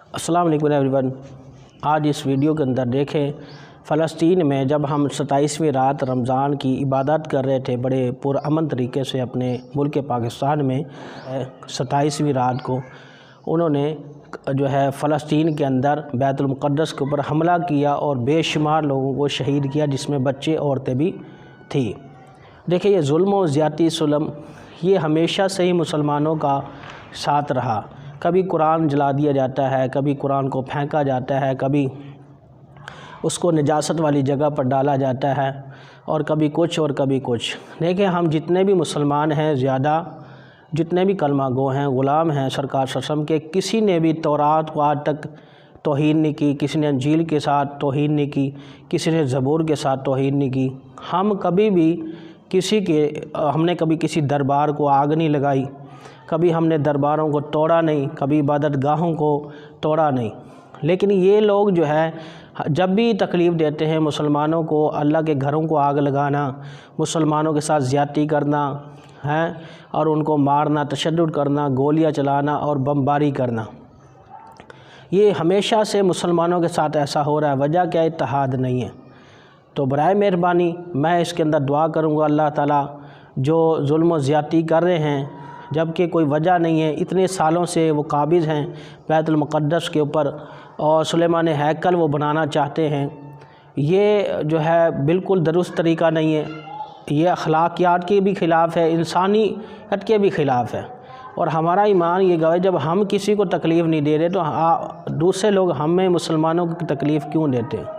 अस्सलाम वालेकुम एवरीवन। आज इस वीडियो के अंदर देखें फ़लस्तीन में जब हम 27वीं रात रमज़ान की इबादत कर रहे थे बड़े पुरअमन तरीके से अपने मुल्क पाकिस्तान में, 27वीं रात को उन्होंने जो है फ़लस्तीन के अंदर बैतुल मुक़द्दस के ऊपर हमला किया और बेशुमार लोगों को शहीद किया, जिसमें बच्चे औरतें भी थी। देखिए, ये जुल्म और ज़्यादती सुलम ये हमेशा से ही मुसलमानों का साथ रहा। कभी कुरान जला दिया जाता है, कभी कुरान को फेंका जाता है, कभी उसको निजासत वाली जगह पर डाला जाता है, और कभी कुछ और कभी कुछ। देखिए, हम जितने भी मुसलमान हैं, ज़्यादा जितने भी कलमा गो हैं, ग़ुलाम हैं सरकार ससम के, किसी ने भी तौरात को आज तक तौहीन नहीं की, किसी ने अंजील के साथ तौहीन नहीं की, किसी ने ज़बूर के साथ तौहीन नहीं की। हम कभी भी हमने कभी किसी दरबार को आग नहीं लगाई, कभी हमने दरबारों को तोड़ा नहीं, कभी इबादत गाहों को तोड़ा नहीं। लेकिन ये लोग जो है जब भी तकलीफ़ देते हैं मुसलमानों को, अल्लाह के घरों को आग लगाना, मुसलमानों के साथ ज़्यादती करना है और उनको मारना, तशद्दुद करना, गोलियां चलाना और बमबारी करना, ये हमेशा से मुसलमानों के साथ ऐसा हो रहा है। वजह क्या है? इत्तेहाद नहीं है। तो बराए मेहरबानी मैं इसके अंदर दुआ करूँगा, अल्लाह ताला जो जुल्म और ज़्यादती कर रहे हैं जबकि कोई वजह नहीं है, इतने सालों से वो काबिज़ हैं बैतुल मुक़द्दस के ऊपर और सुलेमान हैकल वो बनाना चाहते हैं, ये जो है बिल्कुल दुरुस्त तरीक़ा नहीं है। ये अखलाकियात के भी ख़िलाफ़ है, इंसानियत के भी ख़िलाफ़ है। और हमारा ईमान ये गवाह, जब हम किसी को तकलीफ़ नहीं दे रहे तो दूसरे लोग हमें मुसलमानों को तकलीफ़ क्यों देते हैं?